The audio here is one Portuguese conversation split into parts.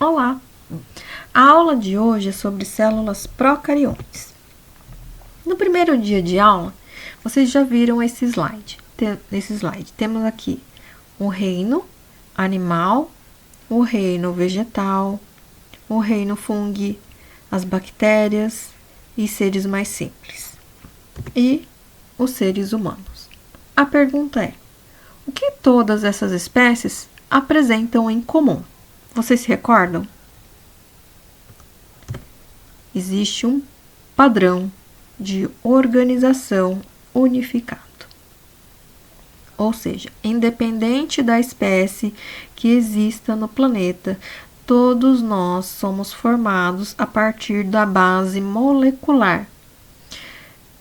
Olá! A aula de hoje é sobre células procariontes. No primeiro dia de aula, vocês já viram esse slide. Nesse slide temos aqui o reino animal, o reino vegetal, o reino fungo, as bactérias e seres mais simples, e os seres humanos. A pergunta é: o que todas essas espécies apresentam em comum? Vocês se recordam? Existe um padrão de organização unificado. Ou seja, independente da espécie que exista no planeta, todos nós somos formados a partir da base molecular.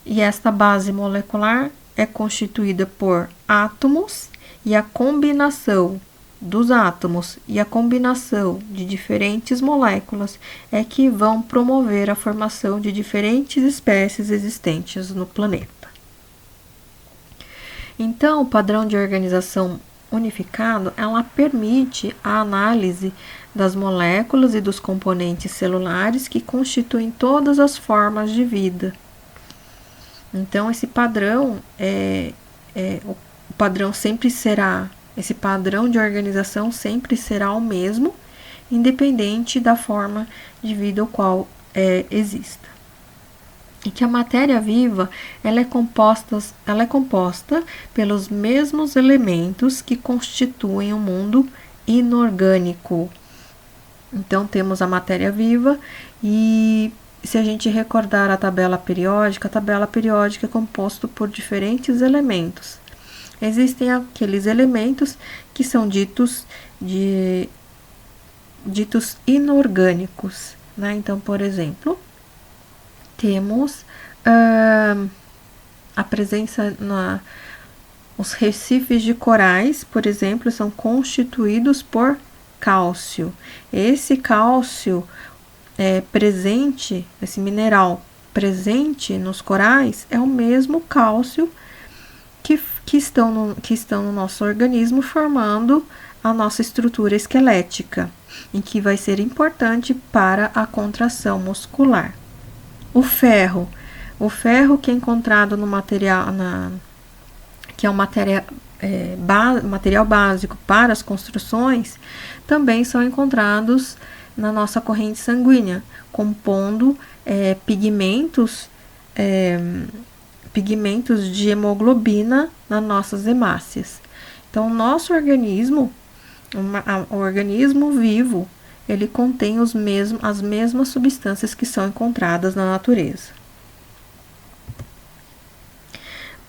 E esta base molecular é constituída por átomos, e a combinação dos átomos e a combinação de diferentes moléculas é que vão promover a formação de diferentes espécies existentes no planeta. Então, o padrão de organização unificado, ela permite a análise das moléculas e dos componentes celulares que constituem todas as formas de vida. Então, esse padrão o padrão sempre será, esse padrão de organização sempre será o mesmo, independente da forma de vida o qual exista. E que a matéria viva ela é composta pelos mesmos elementos que constituem o mundo inorgânico. Então, temos a matéria viva e se a gente recordar a tabela periódica é composta por diferentes elementos. Existem aqueles elementos que são ditos inorgânicos, né? Então, por exemplo, temos a presença os recifes de corais, por exemplo, são constituídos por cálcio. Esse cálcio presente, esse mineral presente nos corais é o mesmo cálcio que estão no nosso organismo, formando a nossa estrutura esquelética, e que vai ser importante para a contração muscular. O ferro que é encontrado no material, que é um material básico para as construções, também são encontrados na nossa corrente sanguínea, compondo pigmentos de hemoglobina nas nossas hemácias. Então, o nosso organismo, o organismo vivo, ele contém as mesmas substâncias que são encontradas na natureza.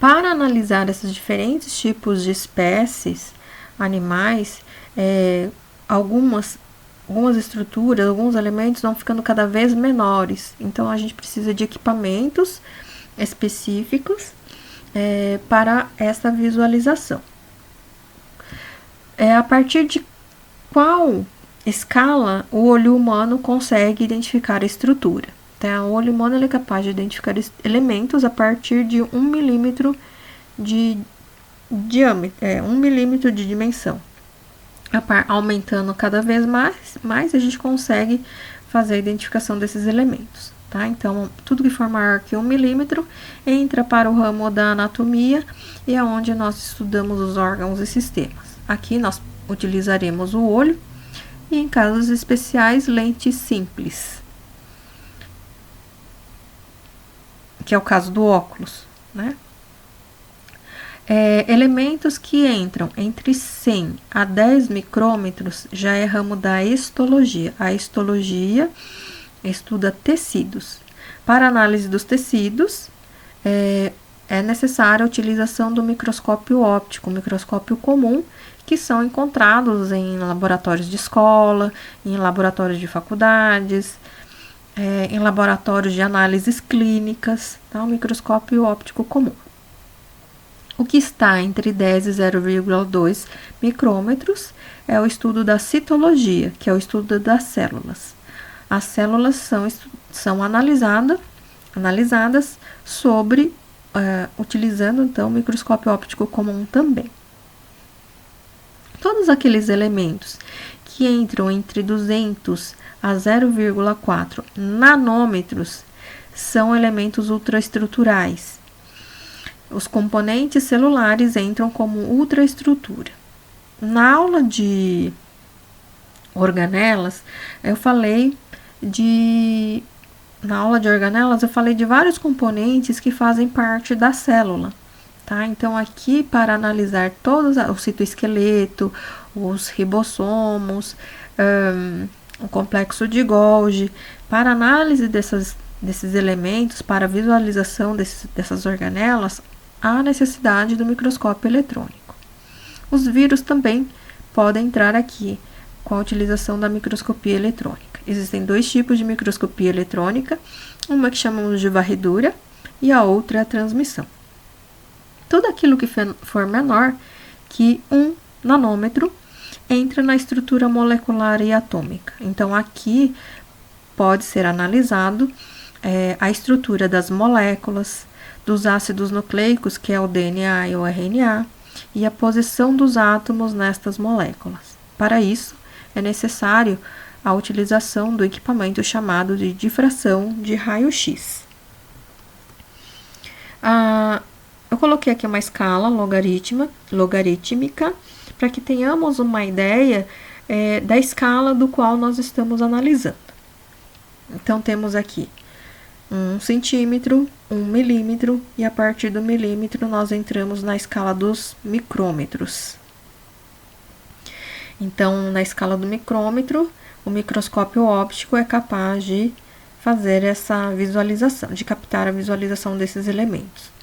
Para analisar esses diferentes tipos de espécies animais, algumas estruturas, alguns elementos vão ficando cada vez menores. Então, a gente precisa de equipamentos específicos para essa visualização. A partir de qual escala o olho humano consegue identificar a estrutura? Então, o olho humano é capaz de identificar elementos a partir de 1 milímetro de diâmetro, 1 milímetro de dimensão. Aumentando cada vez mais, a gente consegue fazer a identificação desses elementos. Tá? Então, tudo que for maior que 1 milímetro entra para o ramo da anatomia e é onde nós estudamos os órgãos e sistemas. Aqui nós utilizaremos o olho e, em casos especiais, lentes simples, que é o caso do óculos, né? Elementos que entram entre 100 a 10 micrômetros já é ramo da histologia. A histologia estuda tecidos. Para análise dos tecidos, é necessária a utilização do microscópio óptico, microscópio comum, que são encontrados em laboratórios de escola, em laboratórios de faculdades, em laboratórios de análises clínicas, tá? O microscópio óptico comum. O que está entre 10 e 0,2 micrômetros é o estudo da citologia, que é o estudo das células. As células são analisadas utilizando então o microscópio óptico comum também. Todos aqueles elementos que entram entre 200 a 0,4 nanômetros são elementos ultraestruturais. Os componentes celulares entram como ultraestrutura. Na aula de organelas, na aula de organelas eu falei de vários componentes que fazem parte da célula, tá? Então aqui, para analisar todos o citoesqueleto, os ribossomos, o complexo de Golgi, para análise desses elementos, para visualização dessas organelas, há necessidade do microscópio eletrônico. Os vírus também podem entrar aqui com a utilização da microscopia eletrônica. Existem dois tipos de microscopia eletrônica, uma que chamamos de varredura e a outra é a transmissão. Tudo aquilo que for menor que 1 nanômetro entra na estrutura molecular e atômica. Então, aqui pode ser analisado a estrutura das moléculas, dos ácidos nucleicos, que é o DNA e o RNA, e a posição dos átomos nestas moléculas. Para isso, é necessário a utilização do equipamento chamado de difração de raio-x. Eu coloquei aqui uma escala logarítmica para que tenhamos uma ideia da escala do qual nós estamos analisando. Então, temos aqui 1 centímetro, 1 milímetro, e a partir do milímetro nós entramos na escala dos micrômetros. Então, na escala do micrômetro, o microscópio óptico é capaz de fazer essa visualização, de captar a visualização desses elementos.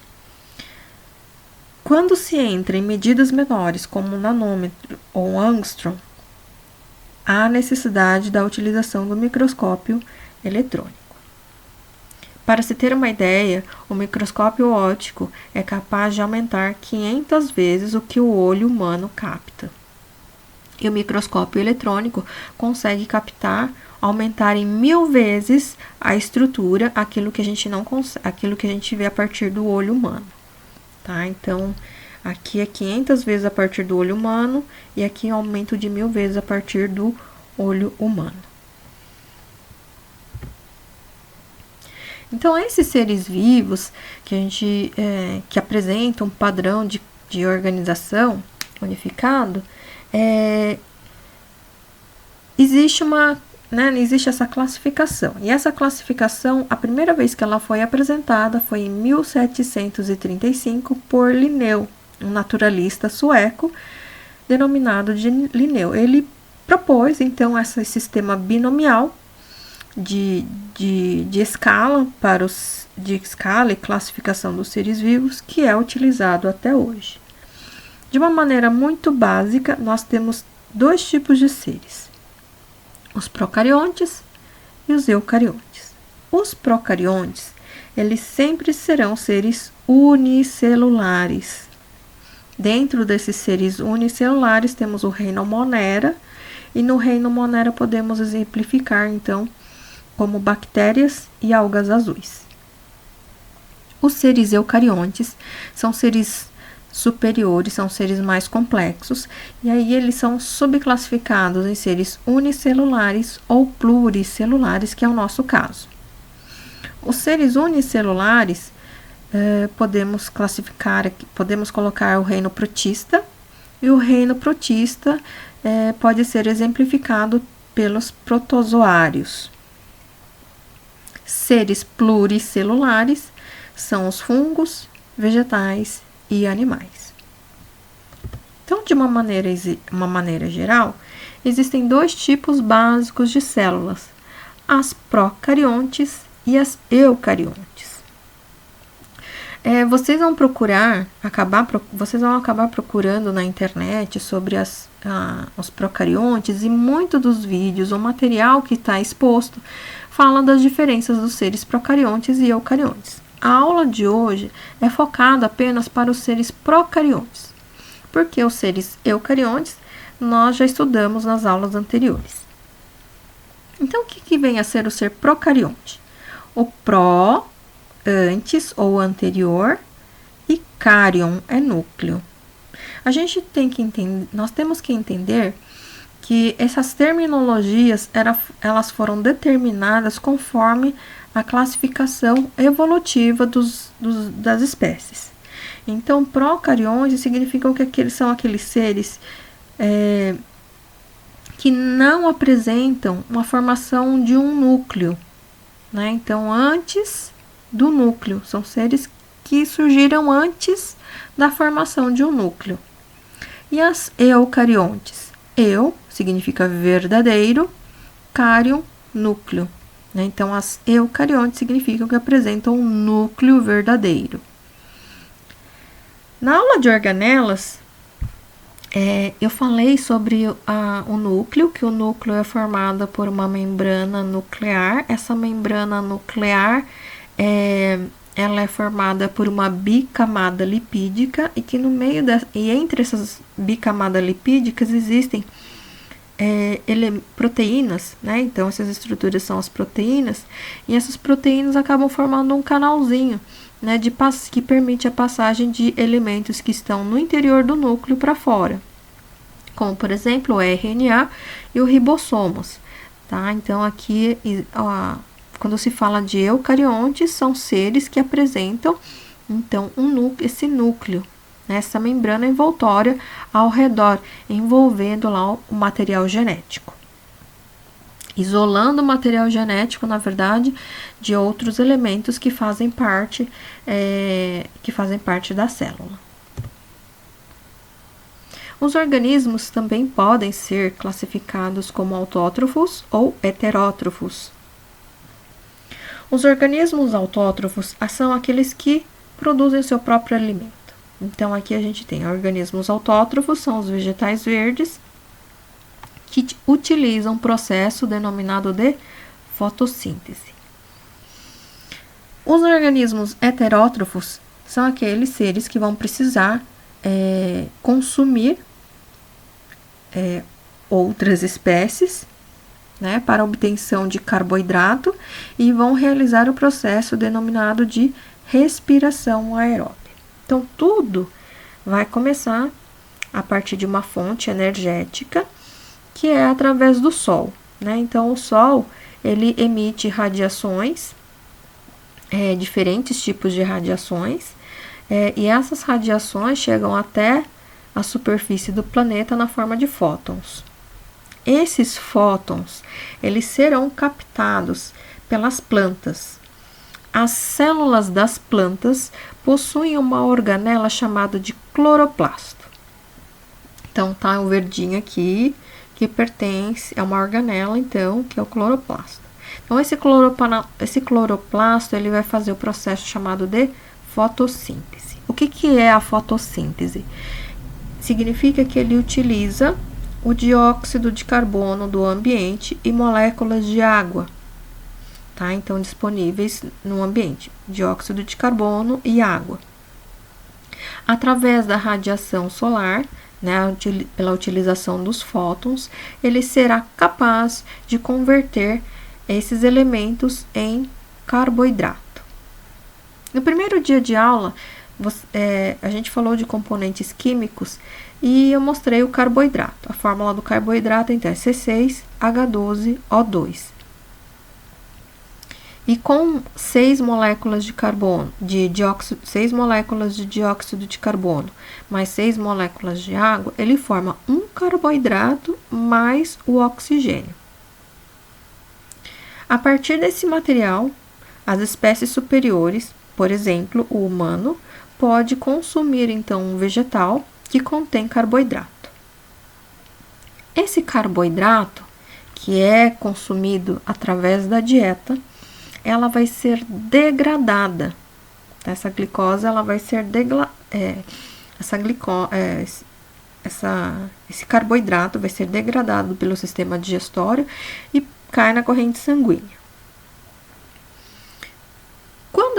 Quando se entra em medidas menores, como nanômetro ou angstrom, há necessidade da utilização do microscópio eletrônico. Para se ter uma ideia, o microscópio óptico é capaz de aumentar 500 vezes o que o olho humano capta. E o microscópio eletrônico consegue aumentar em 1000 vezes a estrutura, aquilo que a gente vê a partir do olho humano, tá? Então, aqui é 500 vezes a partir do olho humano e aqui aumento de 1000 vezes a partir do olho humano. Então, esses seres vivos que apresentam um padrão de organização unificado, existe essa classificação. E essa classificação, a primeira vez que ela foi apresentada foi em 1735 por Linneu, um naturalista sueco denominado de Linneu. Ele propôs, então, esse sistema binomial de escala de escala e classificação dos seres vivos, que é utilizado até hoje. De uma maneira muito básica, nós temos dois tipos de seres: os procariontes e os eucariontes. Os procariontes, eles sempre serão seres unicelulares. Dentro desses seres unicelulares temos o reino Monera, e no reino Monera podemos exemplificar, então, como bactérias e algas azuis. Os seres eucariontes são seres superiores, são seres mais complexos, e aí eles são subclassificados em seres unicelulares ou pluricelulares, que é o nosso caso. Os seres unicelulares podemos colocar o reino protista, e o reino protista pode ser exemplificado pelos protozoários. Seres pluricelulares são os fungos, vegetais e animais. Então, de uma maneira geral, existem dois tipos básicos de células: as procariontes e as eucariontes. Vocês vão acabar procurando na internet sobre os procariontes, e muito dos vídeos ou material que está exposto fala das diferenças dos seres procariontes e eucariontes. A aula de hoje é focada apenas para os seres procariontes, porque os seres eucariontes nós já estudamos nas aulas anteriores. Então, o que vem a ser o ser procarionte? O pró, antes ou anterior, e carion é núcleo. Nós temos que entender que essas terminologias elas foram determinadas conforme a classificação evolutiva das espécies. Então, procariontes significam que são aqueles seres que não apresentam uma formação de um núcleo, né? Então, antes do núcleo, são seres que surgiram antes da formação de um núcleo. E as eucariontes? Eu significa verdadeiro, carion, núcleo. Né? Então, as eucariontes significam que apresentam um núcleo verdadeiro. Na aula de organelas, eu falei sobre o núcleo, que o núcleo é formado por uma membrana nuclear. Essa membrana nuclear ela é formada por uma bicamada lipídica e que no meio e entre essas bicamadas lipídicas existem proteínas, né? Então essas estruturas são as proteínas e essas proteínas acabam formando um canalzinho, né, que permite a passagem de elementos que estão no interior do núcleo para fora, como por exemplo o RNA e o ribossomos, tá? Então aqui quando se fala de eucariontes, são seres que apresentam então esse núcleo, né, essa membrana envoltória ao redor, envolvendo lá o material genético, isolando o material genético, na verdade, de outros elementos que fazem parte da célula. Os organismos também podem ser classificados como autótrofos ou heterótrofos. Os organismos autótrofos são aqueles que produzem seu próprio alimento. Então, aqui a gente tem organismos autótrofos, são os vegetais verdes, que utilizam um processo denominado de fotossíntese. Os organismos heterótrofos são aqueles seres que vão precisar consumir outras espécies, né, para obtenção de carboidrato e vão realizar o processo denominado de respiração aeróbica. Então, tudo vai começar a partir de uma fonte energética que é através do Sol, né? Então, o Sol, ele emite radiações, diferentes tipos de radiações, e essas radiações chegam até a superfície do planeta na forma de fótons. Esses fótons, eles serão captados pelas plantas. As células das plantas possuem uma organela chamada de cloroplasto. Então, tá o verdinho aqui, que pertence a uma organela, então, que é o cloroplasto. Então, esse cloroplasto, ele vai fazer o processo chamado de fotossíntese. O que é a fotossíntese? Significa que ele utiliza o dióxido de carbono do ambiente e moléculas de água, tá? Então, disponíveis no ambiente, dióxido de carbono e água. Através da radiação solar, né, pela utilização dos fótons, ele será capaz de converter esses elementos em carboidrato. No primeiro dia de aula, a gente falou de componentes químicos e eu mostrei o carboidrato. A fórmula do carboidrato então é C6H12O2. E com 6 moléculas de carbono, 6 moléculas de dióxido de carbono, mais 6 moléculas de água, ele forma um carboidrato mais o oxigênio. A partir desse material, as espécies superiores, por exemplo, o humano, pode consumir então um vegetal que contém carboidrato. Esse carboidrato, que é consumido através da dieta, ela vai ser degradada. Essa glicose, ela vai ser esse carboidrato vai ser degradado pelo sistema digestório e cai na corrente sanguínea. Quando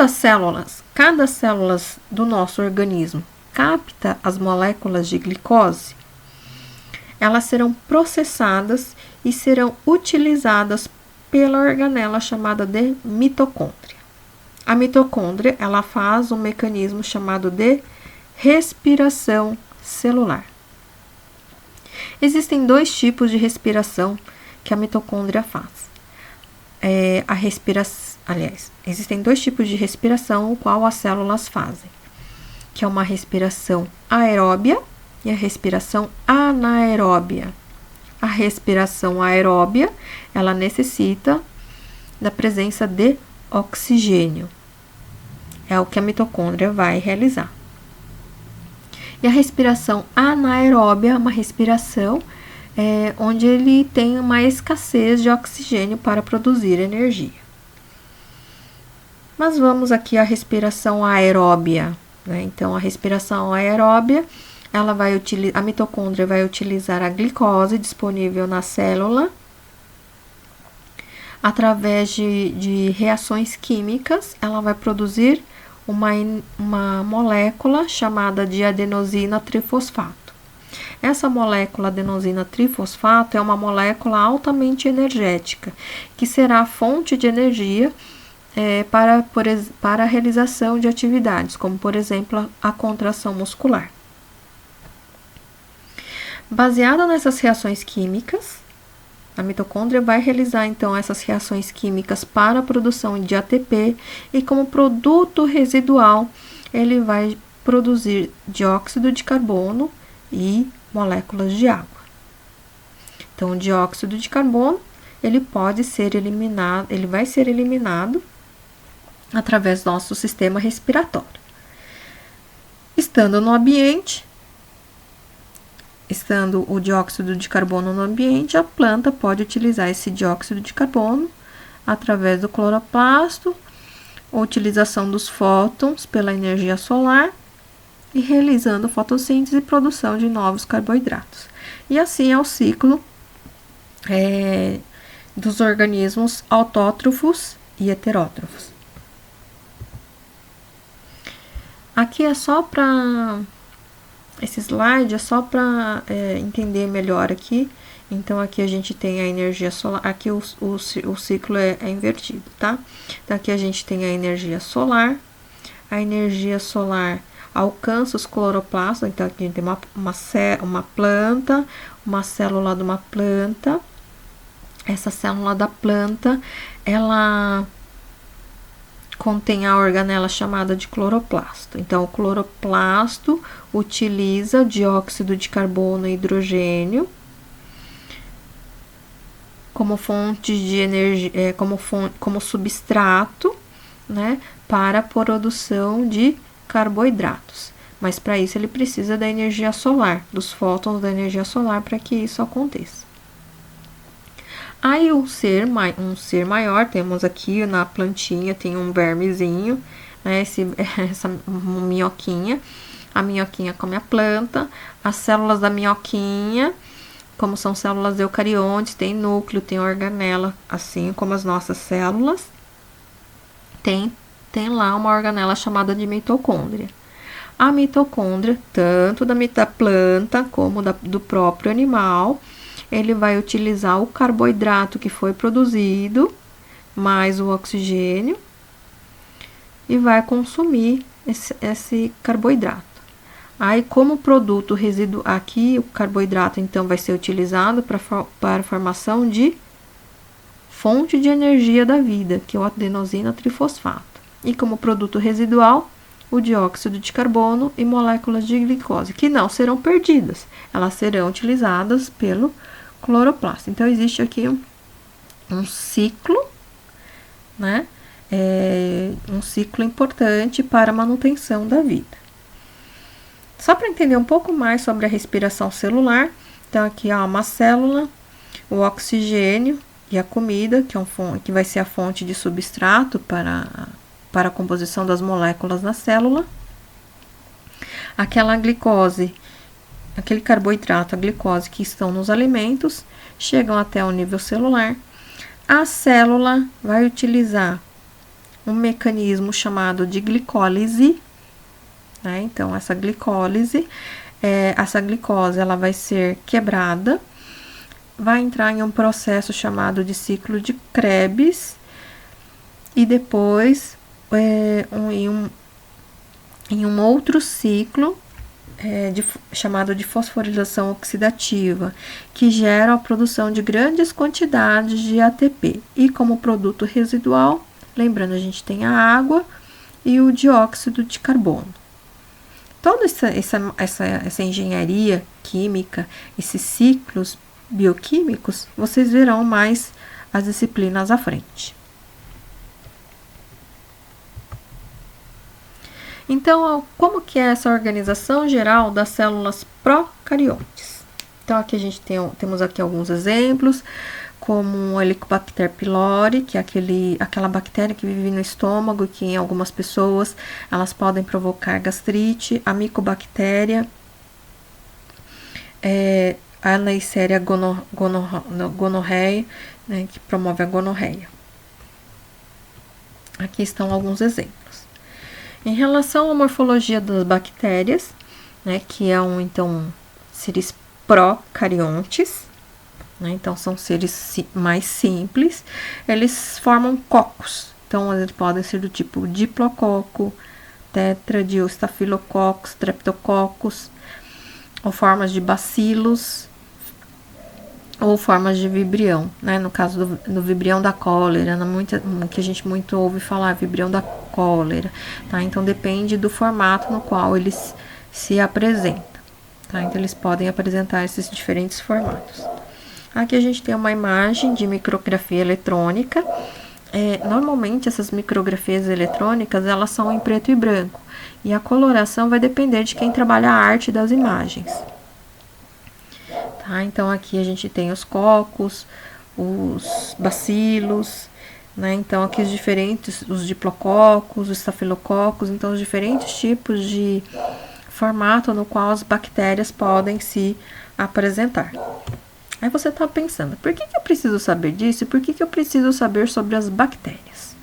cada célula do nosso organismo capta as moléculas de glicose, elas serão processadas e serão utilizadas pela organela chamada de mitocôndria. A mitocôndria, ela faz um mecanismo chamado de respiração celular. Existem dois tipos de respiração que a mitocôndria faz. Existem dois tipos de respiração o qual as células fazem, que é uma respiração aeróbia e a respiração anaeróbia. A respiração aeróbia, ela necessita da presença de oxigênio. É o que a mitocôndria vai realizar. E a respiração anaeróbia é uma respiração onde ele tem uma escassez de oxigênio para produzir energia. Mas vamos aqui à respiração aeróbia, né? Então, a respiração aeróbia, a mitocôndria vai utilizar a glicose disponível na célula através de reações químicas. Ela vai produzir uma molécula chamada de adenosina trifosfato. Essa molécula adenosina trifosfato é uma molécula altamente energética, que será a fonte de energia para a realização de atividades, como por exemplo a contração muscular. Baseada nessas reações químicas, a mitocôndria vai realizar então essas reações químicas para a produção de ATP e como produto residual ele vai produzir dióxido de carbono e moléculas de água. Então, o dióxido de carbono ele vai ser eliminado através do nosso sistema respiratório. Estando o dióxido de carbono no ambiente, a planta pode utilizar esse dióxido de carbono através do cloroplasto, a utilização dos fótons pela energia solar e realizando fotossíntese e produção de novos carboidratos. E assim é o ciclo dos organismos autótrofos e heterótrofos. Aqui é só para... Esse slide é só para entender melhor aqui. Então, aqui a gente tem a energia solar. Aqui o ciclo é invertido, tá? Então, aqui a gente tem a energia solar. A energia solar alcança os cloroplastos. Então, aqui a gente tem uma planta, uma célula de uma planta. Essa célula da planta, ela contém a organela chamada de cloroplasto. Então, o cloroplasto utiliza dióxido de carbono e hidrogênio como fonte de energia, como substrato, né, para a produção de carboidratos. Mas para isso ele precisa da energia solar, dos fótons da energia solar para que isso aconteça. Aí um ser maior, temos aqui na plantinha, tem um vermezinho, né, essa minhoquinha. A minhoquinha come a planta, as células da minhoquinha, como são células eucariontes, tem núcleo, tem organela, assim como as nossas células, tem lá uma organela chamada de mitocôndria. A mitocôndria, tanto da planta como do próprio animal, ele vai utilizar o carboidrato que foi produzido, mais o oxigênio, e vai consumir esse carboidrato. Aí, como produto residual, aqui o carboidrato então vai ser utilizado para a formação de fonte de energia da vida, que é o adenosina trifosfato. E como produto residual, o dióxido de carbono e moléculas de glicose, que não serão perdidas, elas serão utilizadas pelo cloroplasto. Então, existe aqui um ciclo, né? Um ciclo importante para a manutenção da vida. Só para entender um pouco mais sobre a respiração celular, então aqui há uma célula, o oxigênio e a comida, que vai ser a fonte de substrato para a composição das moléculas na célula. Aquela glicose, aquele carboidrato, a glicose que estão nos alimentos, chegam até o nível celular. A célula vai utilizar um mecanismo chamado de glicólise, né? Então, essa glicose ela vai ser quebrada, vai entrar em um processo chamado de ciclo de Krebs, e depois em um outro ciclo chamado de fosforilação oxidativa, que gera a produção de grandes quantidades de ATP. E como produto residual, lembrando, a gente tem a água e o dióxido de carbono. Toda essa engenharia química, esses ciclos bioquímicos, vocês verão mais as disciplinas à frente. Então, como que é essa organização geral das células procariontes? Então, aqui a gente temos aqui alguns exemplos, como o Helicobacter pylori, que é aquela bactéria que vive no estômago e que em algumas pessoas elas podem provocar gastrite, a Mycobacteria, a Neisseria gonorreia, né, que promove a gonorreia. Aqui estão alguns exemplos. Em relação à morfologia das bactérias, né, que então seres procariontes, né, então são seres mais simples, eles formam cocos. Então, eles podem ser do tipo diplococo, tétradio, estafilococcus, streptococcus, ou formas de bacilos, ou formas de vibrião, né? No caso do vibrião da cólera, que a gente muito ouve falar, vibrião da cólera, tá? Então, depende do formato no qual eles se apresentam, tá? Então, eles podem apresentar esses diferentes formatos. Aqui a gente tem uma imagem de micrografia eletrônica. Normalmente, essas micrografias eletrônicas, elas são em preto e branco, e a coloração vai depender de quem trabalha a arte das imagens. Tá, então, aqui a gente tem os cocos, os bacilos, né? Então, aqui os diplococos, os estafilococos, então, os diferentes tipos de formato no qual as bactérias podem se apresentar. Aí você está pensando, por que eu preciso saber disso e por que eu preciso saber sobre as bactérias?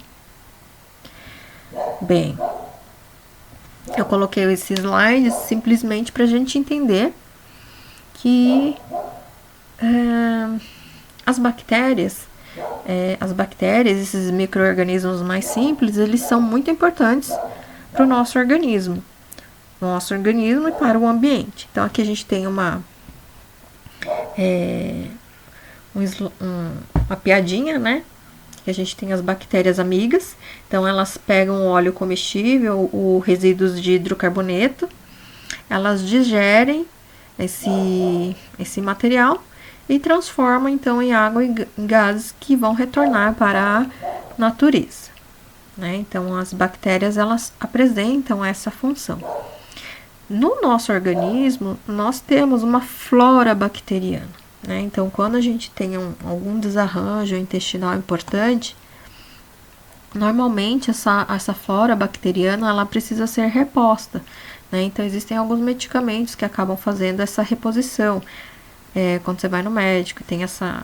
Bem, eu coloquei esse slide simplesmente para a gente entender que as bactérias, esses micro-organismos mais simples, eles são muito importantes para o nosso organismo e para o ambiente. Então, aqui a gente tem uma piadinha, né? Que a gente tem as bactérias amigas. Então, elas pegam o óleo comestível, os resíduos de hidrocarboneto, elas digerem esse material e transformam então em água e gases que vão retornar para a natureza, né? Então, as bactérias, elas apresentam essa função. No nosso organismo, nós temos uma flora bacteriana, né? Então, quando a gente tem algum desarranjo intestinal importante, normalmente essa flora bacteriana, ela precisa ser reposta, né? Então, existem alguns medicamentos que acabam fazendo essa reposição. Quando você vai no médico e tem essa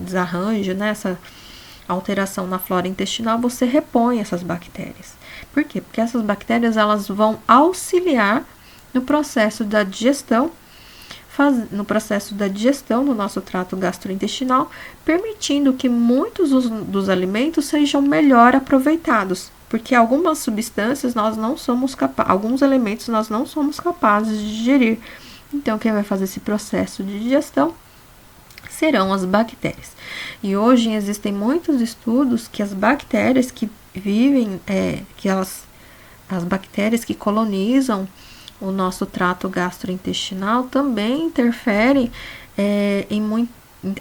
desarranjo, né? Essa alteração na flora intestinal, você repõe essas bactérias. Por quê? Porque essas bactérias, elas vão auxiliar no processo da digestão, do nosso trato gastrointestinal, permitindo que muitos dos alimentos sejam melhor aproveitados, porque algumas substâncias alguns elementos nós não somos capazes de digerir. Então, quem vai fazer esse processo de digestão serão as bactérias. E hoje existem muitos estudos que as bactérias que vivem, as bactérias que colonizam o nosso trato gastrointestinal também interferem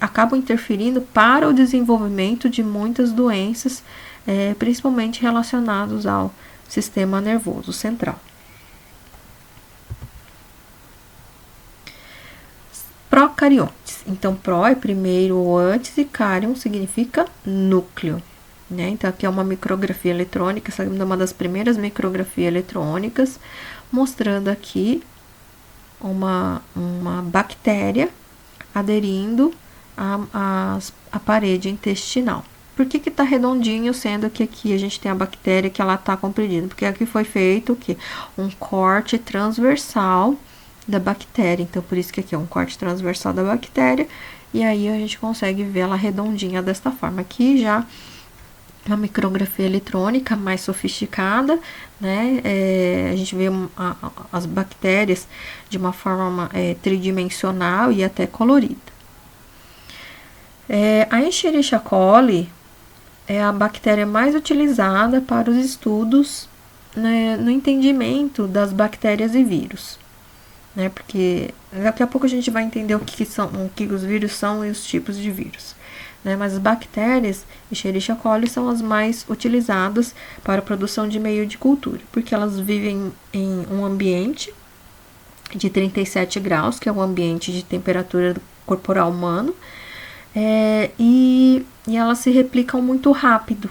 acabam interferindo para o desenvolvimento de muitas doenças, principalmente relacionadas ao sistema nervoso central. Procariontes. Então, pro é primeiro ou antes e carion significa núcleo, né? Então, aqui é uma micrografia eletrônica, essa é uma das primeiras micrografias eletrônicas, mostrando aqui uma bactéria aderindo à parede intestinal. Por que tá redondinho, sendo que aqui a gente tem a bactéria que ela tá comprimida? Porque aqui foi feito o quê? Um corte transversal da bactéria. Então, por isso que aqui é um corte transversal da bactéria. E aí, a gente consegue ver ela redondinha desta forma. Aqui já uma micrografia eletrônica mais sofisticada, né? A gente vê as bactérias de uma forma tridimensional e até colorida. A Escherichia coli é a bactéria mais utilizada para os estudos, né, no entendimento das bactérias e vírus, né? Porque daqui a pouco a gente vai entender o que os vírus são e os tipos de vírus. Né, mas as bactérias Escherichia coli são as mais utilizadas para a produção de meio de cultura, porque elas vivem em um ambiente de 37 graus, que é um ambiente de temperatura corporal humano, e elas se replicam muito rápido.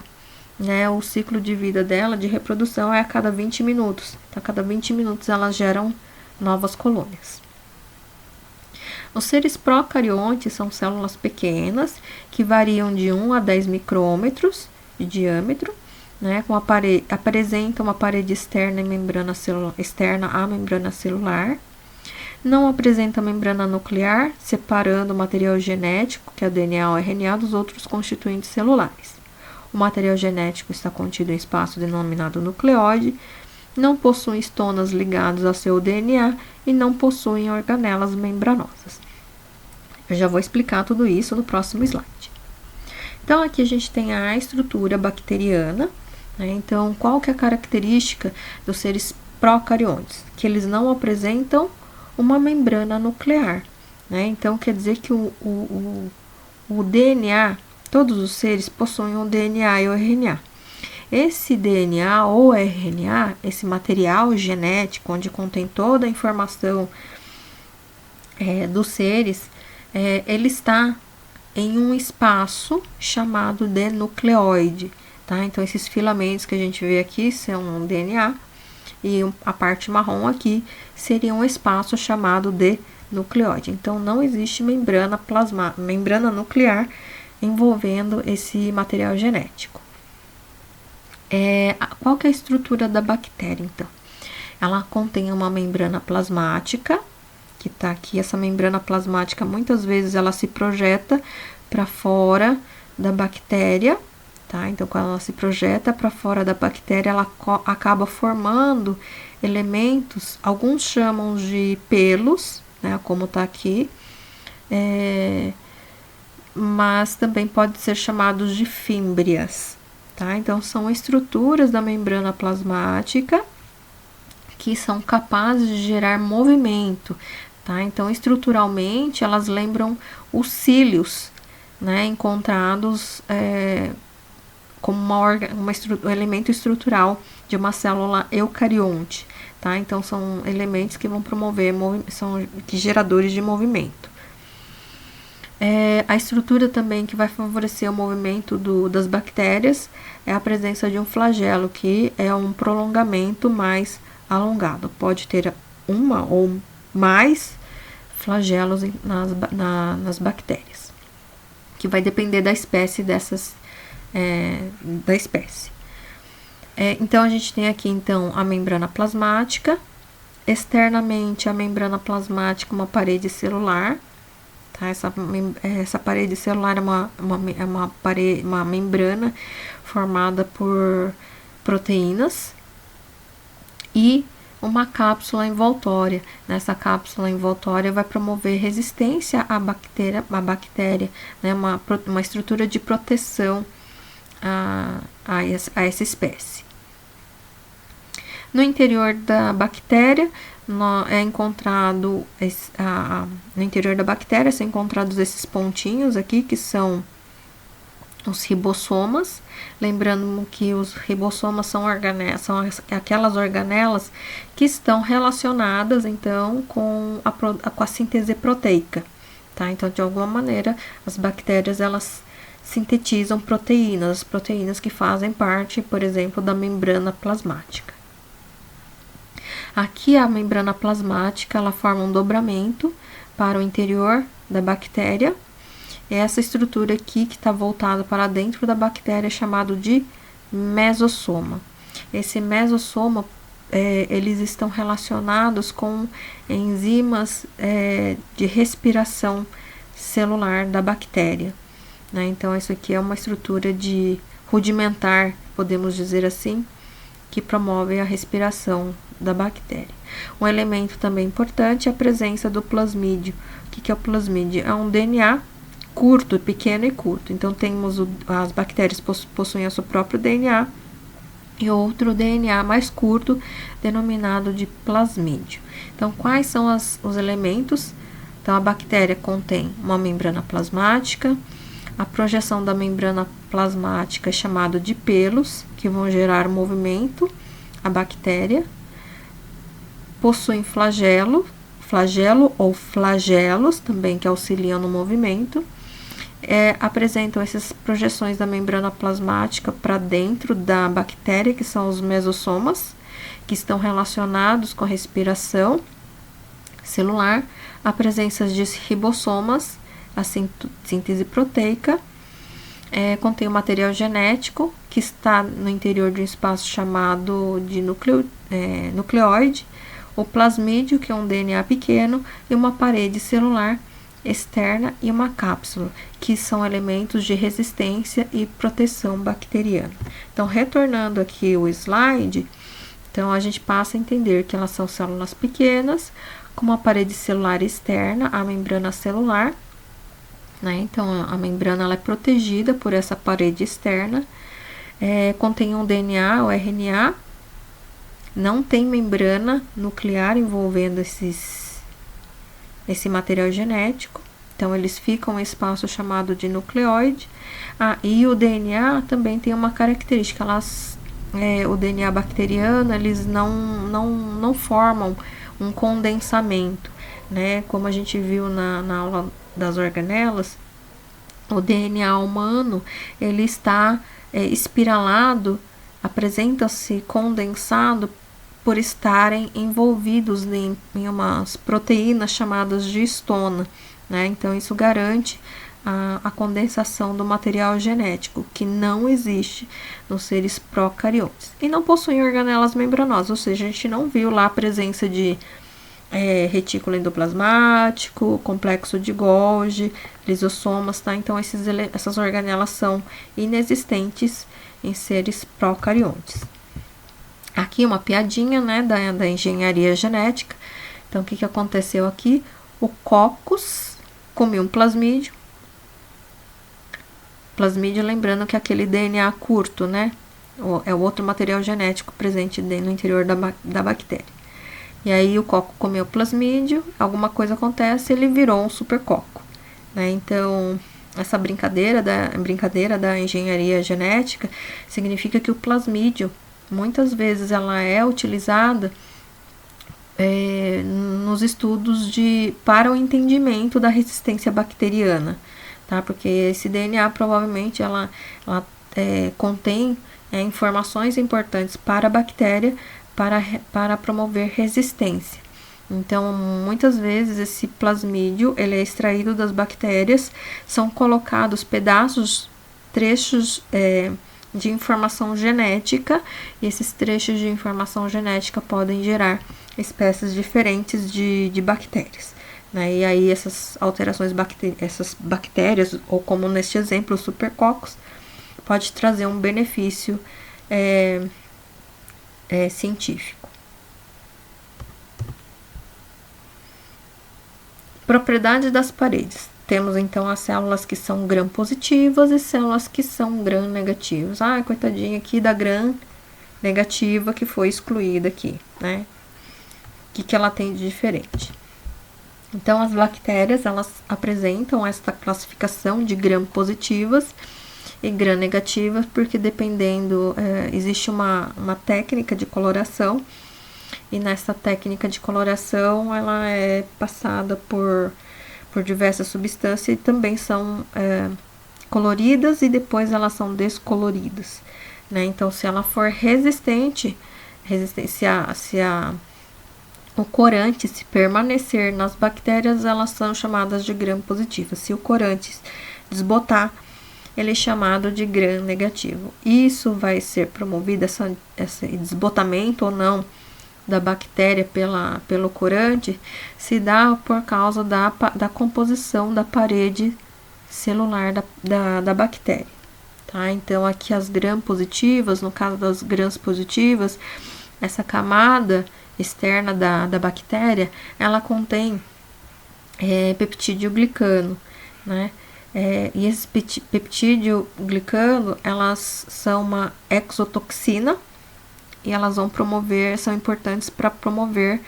Né, o ciclo de vida dela, de reprodução, é a cada 20 minutos. Então, a cada 20 minutos elas geram novas colônias. Os seres procariontes são células pequenas que variam de 1 a 10 micrômetros de diâmetro, né, apresentam uma parede externa e membrana externa à membrana celular. Não apresenta membrana nuclear, separando o material genético, que é o DNA ou RNA, dos outros constituintes celulares. O material genético está contido em espaço denominado nucleóide, não possuem estonas ligados ao seu DNA e não possuem organelas membranosas. Eu já vou explicar tudo isso no próximo slide. Então, aqui a gente tem a estrutura bacteriana, né? Então, qual que é a característica dos seres procariontes? Que eles não apresentam uma membrana nuclear, né? Então, quer dizer que o DNA, todos os seres possuem um DNA e o RNA. Esse DNA ou RNA, esse material genético, onde contém toda a informação dos seres, ele está em um espaço chamado de nucleóide, tá? Então, esses filamentos que a gente vê aqui são um DNA, e a parte marrom aqui seria um espaço chamado de nucleóide. Então, não existe membrana nuclear envolvendo esse material genético. Qual que é a estrutura da bactéria, então? Ela contém uma membrana plasmática, que está aqui. Essa membrana plasmática, muitas vezes, ela se projeta para fora da bactéria, tá? Então, quando ela se projeta para fora da bactéria, ela acaba formando elementos, alguns chamam de pelos, né, como está aqui, mas também pode ser chamados de fímbrias, tá? Então, são estruturas da membrana plasmática que são capazes de gerar movimento, tá? Então, estruturalmente, elas lembram os cílios, né, encontrados como um elemento estrutural de uma célula eucarionte, tá? Então, são elementos que vão promover, são geradores de movimento. A estrutura também que vai favorecer o movimento das bactérias é a presença de um flagelo, que é um prolongamento mais alongado. Pode ter uma ou mais flagelos nas bactérias, que vai depender da espécie da espécie. Então, a gente tem aqui, então, a membrana plasmática. Externamente, a membrana plasmática, uma parede celular. Tá? Essa parede celular é uma membrana formada por proteínas e uma cápsula envoltória. Nessa cápsula envoltória vai promover resistência à bactéria, né? Uma estrutura de proteção a essa espécie. No interior da bactéria, no interior da bactéria são encontrados esses pontinhos aqui, que são os ribossomas. Lembrando que os ribossomas são aquelas organelas que estão relacionadas, então, com a síntese proteica, tá? Então, de alguma maneira, as bactérias, elas sintetizam proteínas que fazem parte, por exemplo, da membrana plasmática. Aqui, a membrana plasmática, ela forma um dobramento para o interior da bactéria. Essa estrutura aqui, que está voltada para dentro da bactéria, é chamado de mesossoma. Esse mesossoma, eles estão relacionados com enzimas de respiração celular da bactéria, né? Então, isso aqui é uma estrutura de rudimentar, podemos dizer assim, que promove a respiração da bactéria. Um elemento também importante é a presença do plasmídio. O que é o plasmídio? É um DNA curto, pequeno e curto. Então, as bactérias possuem o seu próprio DNA e outro DNA mais curto, denominado de plasmídio. Então, quais são os elementos? Então, a bactéria contém uma membrana plasmática. A projeção da membrana plasmática é chamada de pelos, que vão gerar movimento. A bactéria possui flagelo ou flagelos, também que auxiliam no movimento. Apresentam essas projeções da membrana plasmática para dentro da bactéria, que são os mesossomas, que estão relacionados com a respiração celular. A presença de ribossomas, a síntese proteica, contém o material genético, que está no interior de um espaço chamado de nucleoide, o plasmídio, que é um DNA pequeno, e uma parede celular externa e uma cápsula, que são elementos de resistência e proteção bacteriana. Então, retornando aqui o slide, então a gente passa a entender que elas são células pequenas, com uma parede celular externa, a membrana celular, né? Então, a membrana ela é protegida por essa parede externa, contém um DNA, o RNA, não tem membrana nuclear envolvendo esse material genético, então eles ficam em um espaço chamado de nucleoide. E o DNA também tem uma característica, o DNA bacteriano, eles não formam um condensamento, né? Como a gente viu na aula das organelas, o DNA humano, ele está espiralado, apresenta-se condensado por estarem envolvidos em umas proteínas chamadas de histona, né? Então, isso garante a condensação do material genético, que não existe nos seres procariontes. E não possuem organelas membranosas, ou seja, a gente não viu lá a presença de retículo endoplasmático, complexo de Golgi, lisossomas, tá? Então, essas organelas são inexistentes em seres procariontes. Aqui uma piadinha, né, da engenharia genética. Então, o que aconteceu aqui? O coccus comeu um plasmídio. Plasmídio, lembrando que é aquele DNA curto, né? É o outro material genético presente no interior da bactéria. E aí o coco comeu plasmídio, alguma coisa acontece, ele virou um supercoco, né? Então, essa brincadeira da engenharia genética significa que o plasmídio, muitas vezes, ela é utilizada nos estudos para o entendimento da resistência bacteriana, tá? Porque esse DNA provavelmente ela contém informações importantes para a bactéria para promover resistência. Então, muitas vezes esse plasmídio ele é extraído das bactérias, são colocados trechos de informação genética, e esses trechos de informação genética podem gerar espécies diferentes de bactérias, né? E aí essas alterações essas bactérias, ou como neste exemplo, os supercocos, pode trazer um benefício científico. Propriedades das paredes. Temos então as células que são gram-positivas e células que são gram-negativas. Coitadinha aqui da gram-negativa que foi excluída aqui, né? O que ela tem de diferente? Então, as bactérias, elas apresentam esta classificação de gram-positivas e gram-negativas, porque dependendo, existe uma técnica de coloração, e nessa técnica de coloração, ela é passada por diversas substâncias e também são coloridas e depois elas são descoloridas, né? Então, se ela for resistente, se o corante se permanecer nas bactérias, elas são chamadas de gram-positivas. Se o corante desbotar, ele é chamado de gram-negativo. Isso vai ser promovido, esse desbotamento ou não da bactéria pelo corante, se dá por causa da composição da parede celular da bactéria, tá? Então, aqui as gram-positivas, no caso das gram-positivas, essa camada externa da bactéria, ela contém peptídeo glicano, né? E esse peptídeo glicano, elas são uma exotoxina e elas são importantes para promover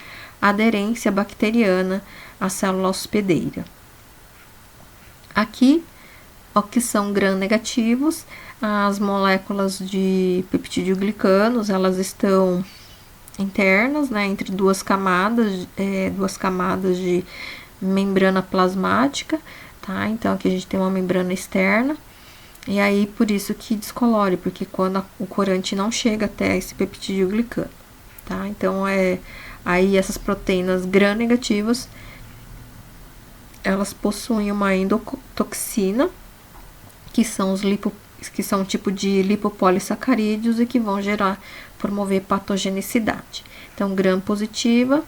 a aderência bacteriana à célula hospedeira. Aqui, o que são gram-negativos, as moléculas de peptídeo glicanos, elas estão internas, né, entre duas camadas de membrana plasmática, tá? Então, aqui a gente tem uma membrana externa, e aí por isso que descolore, porque quando o corante não chega até esse peptídeo glicano, tá? Então, aí essas proteínas gram-negativas, elas possuem uma endotoxina, que são um tipo de lipopolissacarídeos e que vão promover patogenicidade. Então, gram-positiva,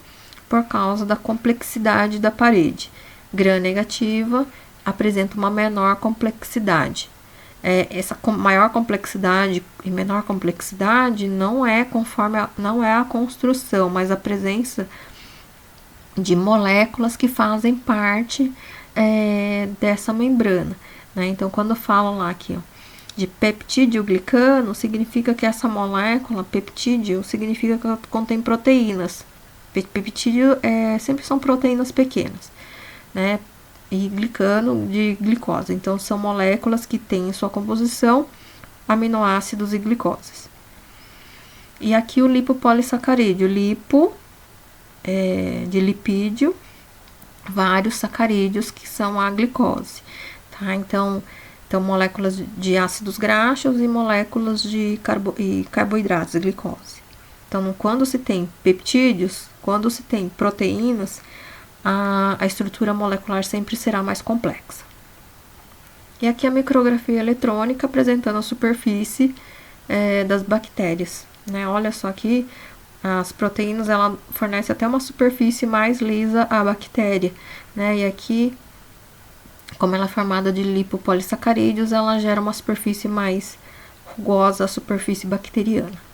por causa da complexidade da parede. Gram-negativa apresenta uma menor complexidade. Essa maior complexidade e menor complexidade não é a construção, mas a presença de moléculas que fazem parte dessa membrana, né? Então, quando eu falo lá aqui, ó, de peptídeo glicano, significa que essa molécula, peptídeo, significa que ela contém proteínas. Peptídeo sempre são proteínas pequenas, né? E glicano de glicose. Então, são moléculas que têm em sua composição aminoácidos e glicoses. E aqui o lipopolissacarídeo, de lipídio, vários sacarídeos que são a glicose, tá? Então moléculas de ácidos graxos e moléculas de carboidratos, glicose. Então, quando se tem peptídeos, quando se tem proteínas, a estrutura molecular sempre será mais complexa. E aqui a micrografia eletrônica apresentando a superfície das bactérias, né? Olha só aqui, as proteínas, ela fornece até uma superfície mais lisa à bactéria, né? E aqui, como ela é formada de lipopolissacarídeos, ela gera uma superfície mais rugosa à superfície bacteriana.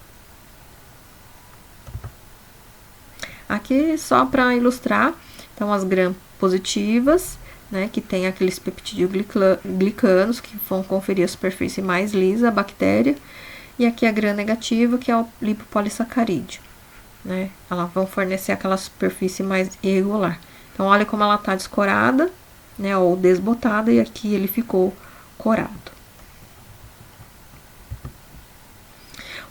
Aqui, só para ilustrar, então, as gram-positivas, né, que tem aqueles peptídeos glicanos, que vão conferir a superfície mais lisa à bactéria, e aqui a gram-negativa, que é o lipopolissacarídeo, né, elas vão fornecer aquela superfície mais irregular. Então, olha como ela está descorada, né, ou desbotada, e aqui ele ficou corado.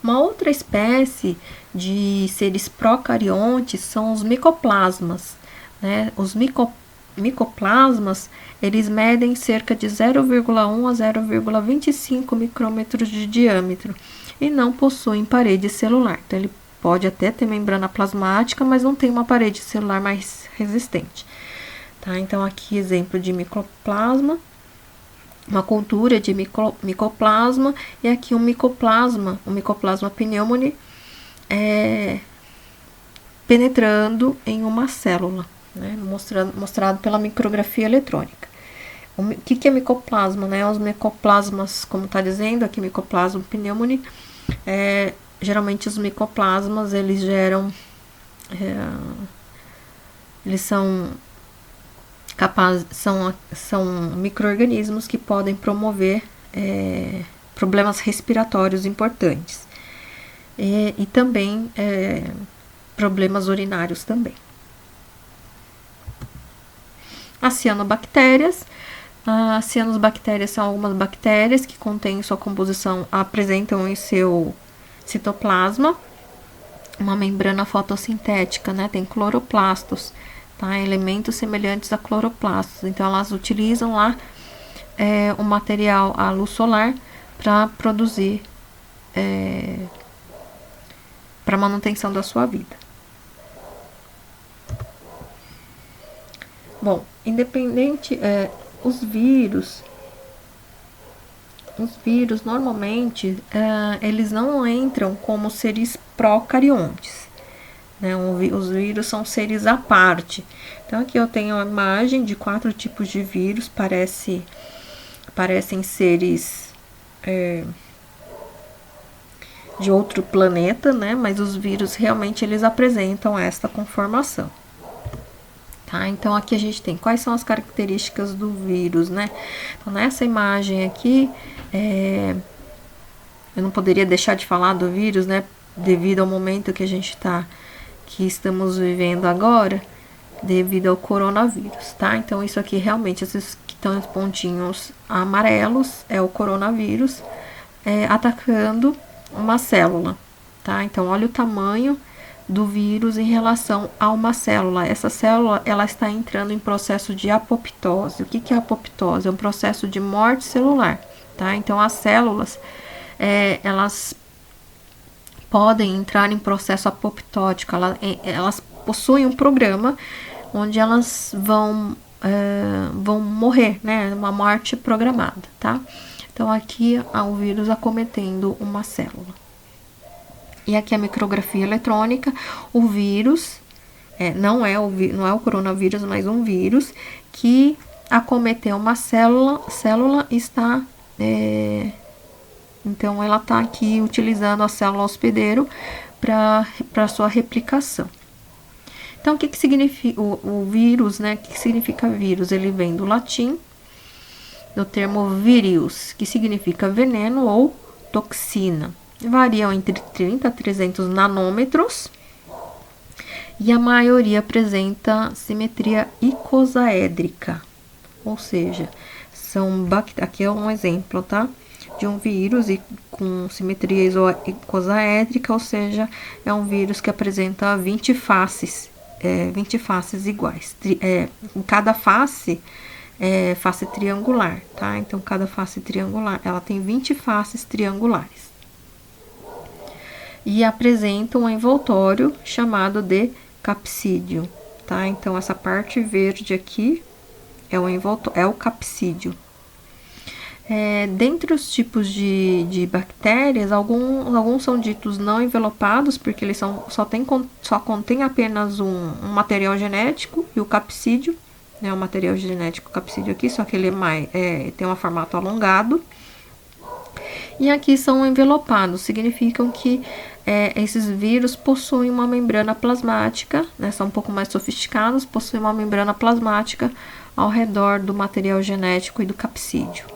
Uma outra espécie de seres procariontes são os micoplasmas, né? Os micoplasmas, eles medem cerca de 0,1 a 0,25 micrômetros de diâmetro e não possuem parede celular. Então, ele pode até ter membrana plasmática, mas não tem uma parede celular mais resistente, tá? Então, aqui exemplo de micoplasma, uma cultura de micoplasma, e aqui o micoplasma pneumoniae, penetrando em uma célula, né? Mostrado pela micrografia eletrônica. O que é micoplasma, né? Os micoplasmas, como está dizendo aqui, micoplasma pneumoniae, geralmente os micoplasmas, eles geram, eles são micro-organismos que podem promover problemas respiratórios importantes e também problemas urinários também. As cianobactérias. As cianobactérias são algumas bactérias que contêm em sua composição, apresentam em seu citoplasma uma membrana fotossintética, né? Tem cloroplastos, tá? Elementos semelhantes a cloroplastos. Então, elas utilizam lá o material, a luz solar, para produzir, para manutenção da sua vida. Bom, independente, os vírus normalmente, eles não entram como seres procariontes, né? Os vírus são seres à parte. Então, aqui eu tenho a imagem de 4 tipos de vírus, parecem seres planeta, né? Mas os vírus realmente eles apresentam esta conformação. Tá? Então aqui a gente tem quais são as características do vírus, né? Então nessa imagem aqui, eu não poderia deixar de falar do vírus, né? Devido ao momento que que estamos vivendo agora, devido ao coronavírus, tá? Então isso aqui realmente, esses que estão os pontinhos amarelos, é o coronavírus atacando uma célula, tá? Então olha o tamanho do vírus em relação a uma célula. Essa célula, ela está entrando em processo de apoptose. O que é apoptose? É um processo de morte celular, tá? Então as células, elas podem entrar em processo apoptótico, elas possuem um programa onde elas vão morrer, né? Uma morte programada, tá? Então aqui há o vírus acometendo uma célula. E aqui a micrografia eletrônica, o vírus, não é o coronavírus, mas um vírus que acometeu uma célula está, então ela está aqui utilizando a célula hospedeiro para sua replicação. Então o que significa o vírus, né? O que significa vírus? Ele vem do latim, do termo virius, que significa veneno ou toxina. Variam entre 30 a 300 nanômetros e a maioria apresenta simetria icosaédrica, ou seja, aqui é um exemplo, tá? De um vírus com simetria icosaédrica, ou seja, é um vírus que apresenta 20 faces, 20 faces iguais. Em cada face face triangular, tá? Então cada face triangular, ela tem 20 faces triangulares. E apresenta um envoltório chamado de capsídio, tá? Então essa parte verde aqui é o capsídio. Dentre os tipos de bactérias, alguns são ditos não envelopados, porque eles só contém apenas um material genético, e o capsídio, né, o material genético capsídio aqui, só que ele tem um formato alongado. E aqui são envelopados, significam que esses vírus possuem uma membrana plasmática, né, são um pouco mais sofisticados, possuem uma membrana plasmática ao redor do material genético e do capsídio.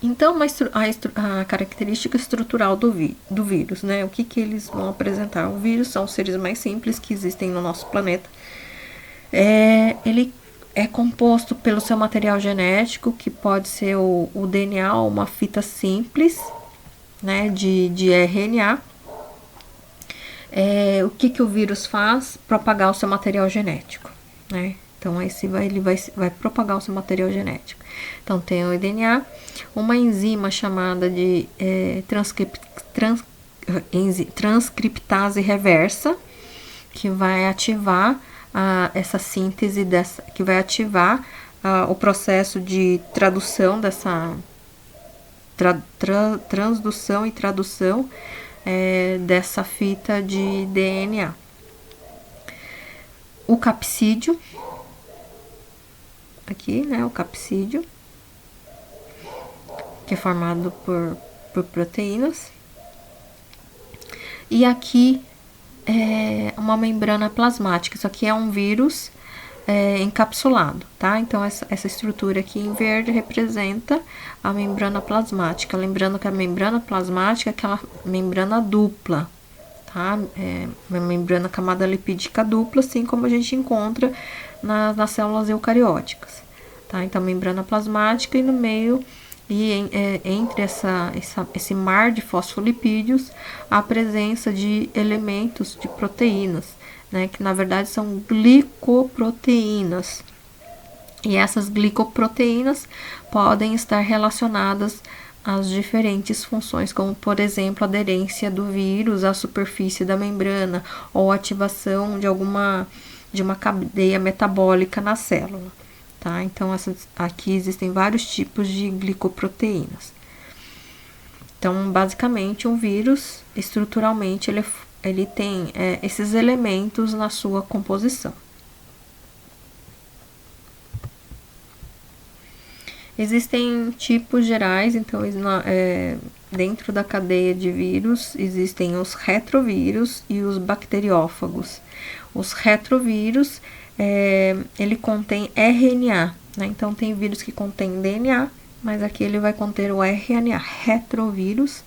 Então, a característica estrutural do vírus, né? O que eles vão apresentar? O vírus são os seres mais simples que existem no nosso planeta. Ele é composto pelo seu material genético, que pode ser o DNA, uma fita simples, né, de RNA. O que o vírus faz? Propagar o seu material genético, né? Então, ele vai propagar o seu material genético. Então, tem o DNA, uma enzima chamada de transcriptase reversa, que vai ativar essa síntese, que vai ativar o processo de tradução dessa transdução e tradução dessa fita de DNA. O capsídio, aqui, né, o capsídio, que é formado por proteínas. E aqui uma membrana plasmática, isso aqui é um vírus encapsulado, tá? Então, essa estrutura aqui em verde representa a membrana plasmática. Lembrando que a membrana plasmática é aquela membrana dupla, tá? Uma membrana camada lipídica dupla, assim como a gente encontra nas células eucarióticas, tá? Então, membrana plasmática, e no meio entre esse mar de fosfolipídios, a presença de elementos de proteínas, né, que na verdade são glicoproteínas. E essas glicoproteínas podem estar relacionadas às diferentes funções, como por exemplo a aderência do vírus à superfície da membrana, ou ativação de uma cadeia metabólica na célula. Tá? Então, aqui existem vários tipos de glicoproteínas. Então, basicamente, um vírus, estruturalmente, ele tem esses elementos na sua composição. Existem tipos gerais, então dentro da cadeia de vírus existem os retrovírus e os bacteriófagos. Os retrovírus, ele contém RNA, né? Então tem vírus que contém DNA, mas aqui ele vai conter o RNA, retrovírus,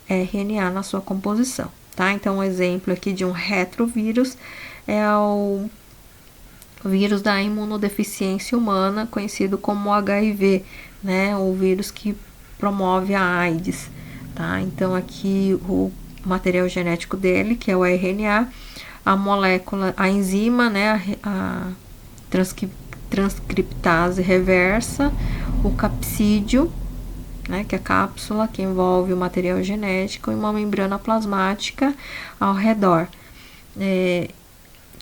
RNA na sua composição, tá? Então um exemplo aqui de um retrovírus é o vírus da imunodeficiência humana, conhecido como HIV, né? O vírus que promove a AIDS, tá? Então aqui o material genético dele, que é o RNA, a molécula, a enzima, né? A transcriptase reversa, o capsídeo, né? Que é a cápsula que envolve o material genético e uma membrana plasmática ao redor.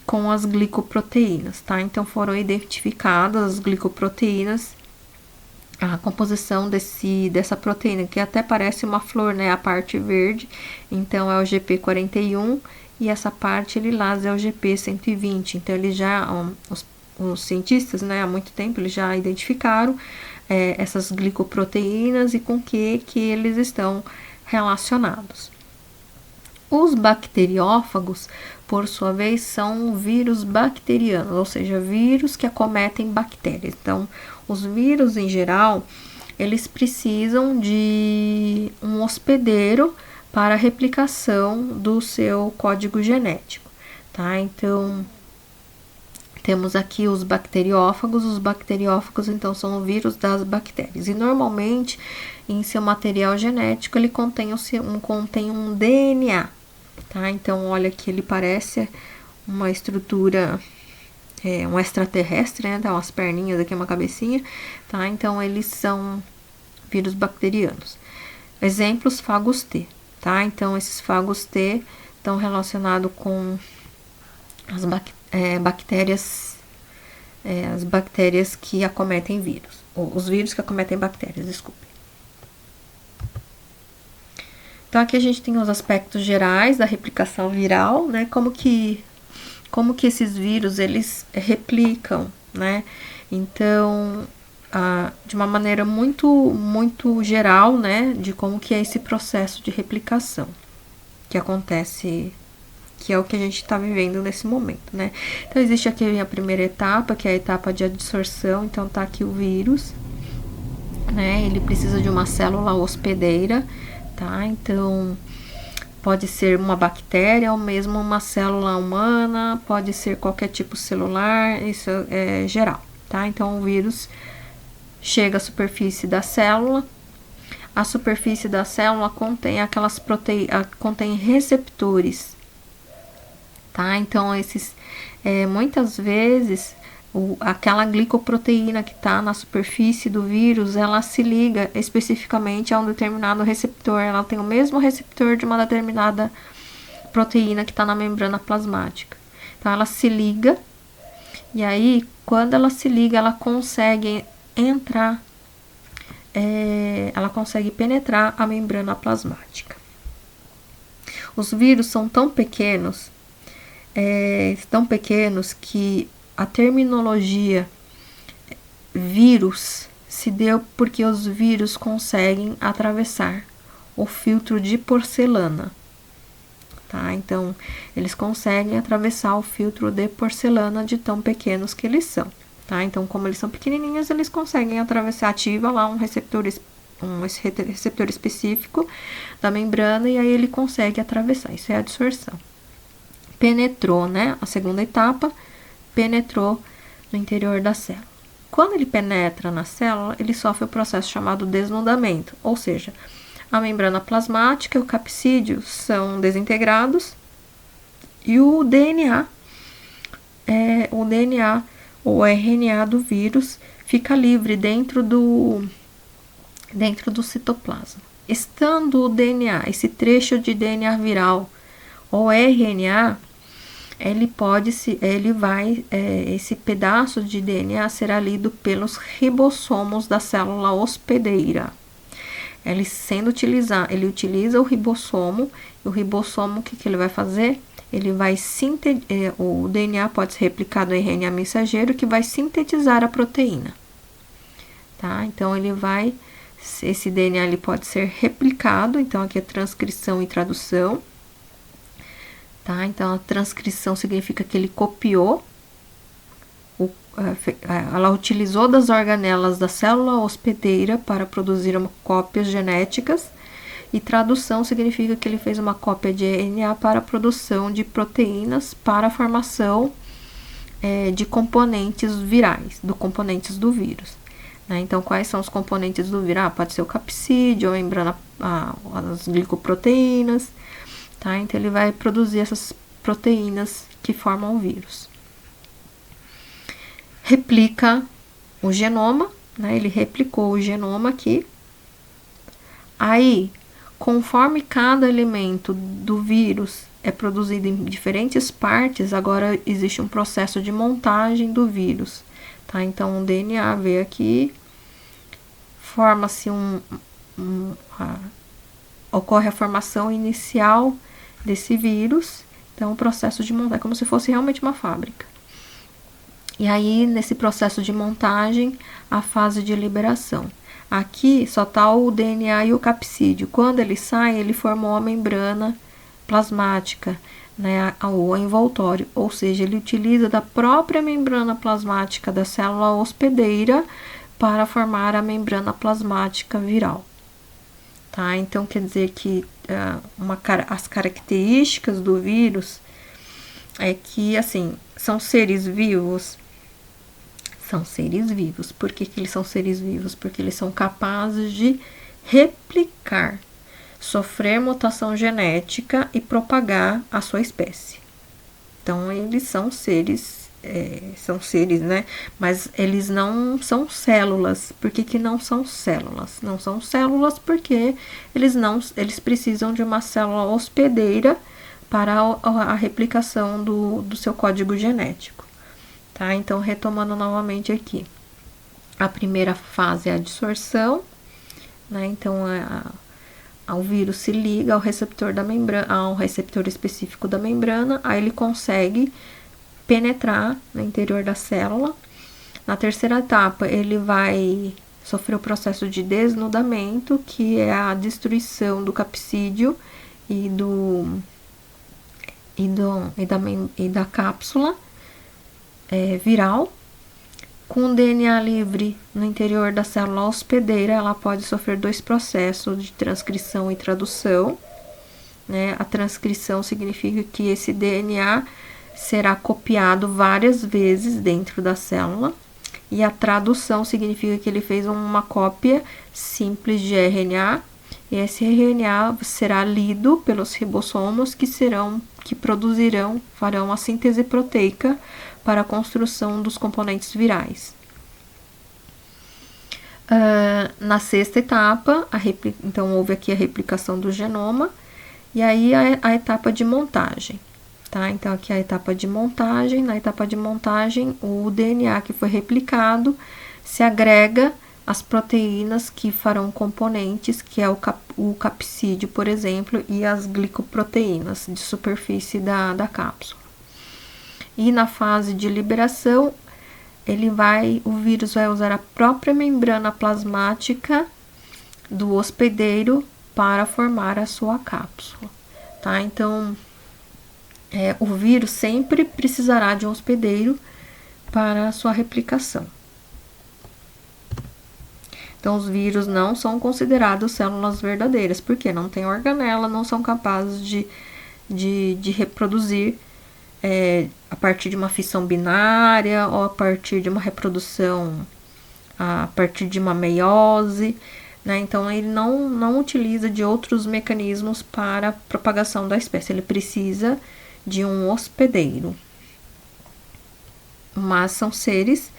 Com as glicoproteínas, tá? Então foram identificadas as glicoproteínas, a composição dessa proteína, que até parece uma flor, né? A parte verde, então é o GP41, e essa parte lilás é o GP120. Então eles já, os cientistas, né, há muito tempo, eles já identificaram essas glicoproteínas e com que eles estão relacionados. Os bacteriófagos, por sua vez, são vírus bacterianos, ou seja, vírus que acometem bactérias. Então, os vírus em geral, eles precisam de um hospedeiro para a replicação do seu código genético, tá? Então, temos aqui os bacteriófagos. Os bacteriófagos, então, são o vírus das bactérias. E, normalmente, em seu material genético, ele contém um DNA. Tá? Então, olha que ele parece uma estrutura, um extraterrestre, né? Dá umas perninhas aqui, uma cabecinha, tá? Então, eles são vírus bacterianos. Exemplos, fagos T, tá? Então, esses fagos T estão relacionados com as bactérias que acometem vírus, ou os vírus que acometem bactérias, desculpe. Então, aqui a gente tem os aspectos gerais da replicação viral, né? Como que esses vírus, eles replicam, né? Então, de uma maneira muito geral, né? De como que é esse processo de replicação que acontece, que é o que a gente está vivendo nesse momento, né? Então, existe aqui a primeira etapa, que é a etapa de adsorção. Então, tá aqui o vírus, né? Ele precisa de uma célula hospedeira, tá? Então, pode ser uma bactéria ou mesmo uma célula humana, pode ser qualquer tipo celular, isso é geral, tá? Então, o vírus chega à superfície da célula. A superfície da célula contém aquelas proteínas, contém receptores, tá? Então, muitas vezes, aquela glicoproteína que está na superfície do vírus, ela se liga especificamente a um determinado receptor. Ela tem o mesmo receptor de uma determinada proteína que está na membrana plasmática. Então, ela se liga, e aí, quando ela se liga, ela consegue penetrar a membrana plasmática. Os vírus são tão pequenos que a terminologia vírus se deu porque os vírus conseguem atravessar o filtro de porcelana, tá? Então, eles conseguem atravessar o filtro de porcelana de tão pequenos que eles são, tá? Então, como eles são pequenininhos, eles conseguem atravessar, ativa lá um receptor específico da membrana, e aí ele consegue atravessar. Isso é a adsorção. Penetrou, né? A segunda etapa, penetrou no interior da célula. Quando ele penetra na célula, ele sofre o processo chamado desnudamento, ou seja, a membrana plasmática e o capsídeo são desintegrados e o DNA, o RNA do vírus fica livre dentro do citoplasma. Estando o DNA, esse trecho de DNA viral ou RNA, esse pedaço de DNA será lido pelos ribossomos da célula hospedeira. Ele utiliza o ribossomo, e o ribossomo, o que ele vai fazer? Ele vai o DNA pode ser replicado em RNA mensageiro, que vai sintetizar a proteína. tá? Então, esse DNA ele pode ser replicado, então aqui é transcrição e tradução, tá? Então, a transcrição significa que ele copiou, ela utilizou das organelas da célula hospedeira para produzir cópias genéticas, e tradução significa que ele fez uma cópia de RNA para a produção de proteínas para a formação de componentes virais, componentes do vírus. Né? Então, quais são os componentes do vírus? Pode ser o capsídeo, a membrana, as glicoproteínas, tá? Então, ele vai produzir essas proteínas que formam o vírus. Replica o genoma, né? Ele replicou o genoma aqui. Aí, conforme cada elemento do vírus é produzido em diferentes partes, agora existe um processo de montagem do vírus, tá? Então, o DNA veio aqui, forma-se ocorre a formação inicial desse vírus, então o processo de montagem é como se fosse realmente uma fábrica. E aí, nesse processo de montagem, a fase de liberação. Aqui só está o DNA e o capsídeo. Quando ele sai, ele formou a membrana plasmática, né, o envoltório, ou seja, ele utiliza da própria membrana plasmática da célula hospedeira para formar a membrana plasmática viral. Tá? Então, quer dizer que as características do vírus é que, assim, são seres vivos. São seres vivos. Por que eles são seres vivos? Porque eles são capazes de replicar, sofrer mutação genética e propagar a sua espécie. Então, eles são seres, né? Mas eles não são células. Por que não são células? Não são células porque eles precisam de uma célula hospedeira para a replicação do seu código genético. Tá? Então, retomando novamente aqui. A primeira fase é a adsorção, né? Então, o vírus se liga ao receptor da membrana, ao receptor específico da membrana, aí ele consegue penetrar no interior da célula. Na terceira etapa, ele vai sofrer o processo de desnudamento, que é a destruição do capsídeo e da cápsula viral. Com DNA livre no interior da célula hospedeira, ela pode sofrer dois processos de transcrição e tradução. Né? A transcrição significa que esse DNA será copiado várias vezes dentro da célula. E a tradução significa que ele fez uma cópia simples de RNA. E esse RNA será lido pelos ribossomos farão a síntese proteica para a construção dos componentes virais. Na sexta etapa, então houve aqui a replicação do genoma, e aí a etapa de montagem. Tá? Então, aqui é a etapa de montagem. Na etapa de montagem, o DNA que foi replicado se agrega às proteínas que farão componentes, que é o capsídeo, por exemplo, e as glicoproteínas de superfície da cápsula. E na fase de liberação, o vírus vai usar a própria membrana plasmática do hospedeiro para formar a sua cápsula, tá? Então, o vírus sempre precisará de um hospedeiro para a sua replicação. Então, os vírus não são considerados células verdadeiras, porque não tem organela, não são capazes de reproduzir a partir de uma fissão binária ou a partir de uma reprodução a partir de uma meiose, né? Então, ele não utiliza de outros mecanismos para a propagação da espécie, ele precisa de um hospedeiro. Mas são seres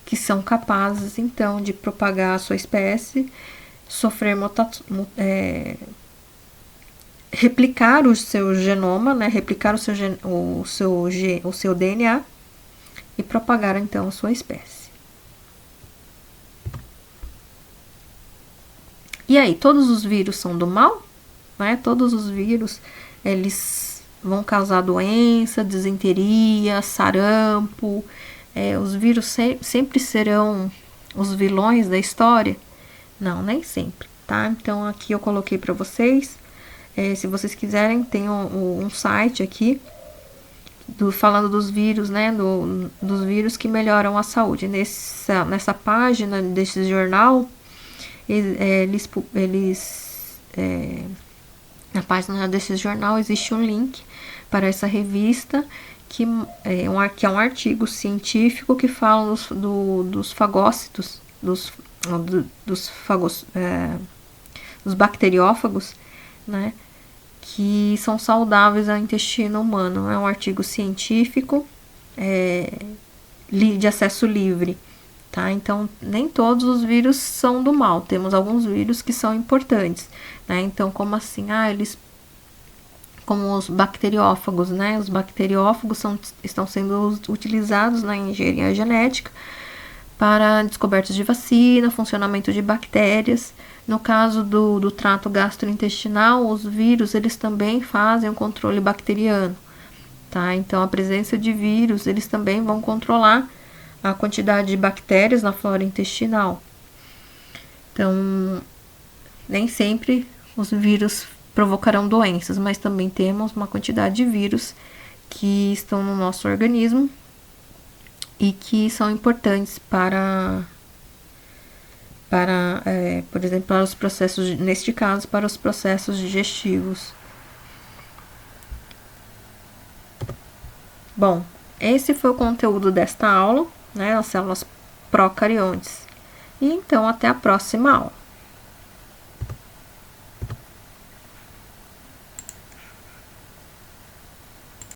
que são capazes, então, de propagar a sua espécie, replicar o seu genoma, né? Replicar o seu DNA e propagar, então, a sua espécie. E aí, todos os vírus são do mal? Né? Todos os vírus, eles vão causar doença, disenteria, sarampo. Os vírus sempre serão os vilões da história? Não, nem sempre, tá? Então aqui eu coloquei para vocês. Se vocês quiserem, tem um site aqui falando dos vírus, né? Dos vírus que melhoram a saúde. Nessa página desse jornal, na página desse jornal existe um link para essa revista que é um artigo científico que fala dos fagócitos, dos bacteriófagos, né, que são saudáveis ao intestino humano. É um artigo científico de acesso livre, tá? Então, nem todos os vírus são do mal. Temos alguns vírus que são importantes, né? Então, como assim? Como os bacteriófagos, né? Os bacteriófagos estão sendo utilizados na engenharia genética para descobertas de vacina, funcionamento de bactérias. No caso do trato gastrointestinal, os vírus, eles também fazem o controle bacteriano, tá? Então, a presença de vírus, eles também vão controlar a quantidade de bactérias na flora intestinal. Então, nem sempre os vírus provocarão doenças, mas também temos uma quantidade de vírus que estão no nosso organismo e que são importantes por exemplo, para os processos, neste caso, para os processos digestivos. Bom, esse foi o conteúdo desta aula, né, as células procariontes. E então, até a próxima aula.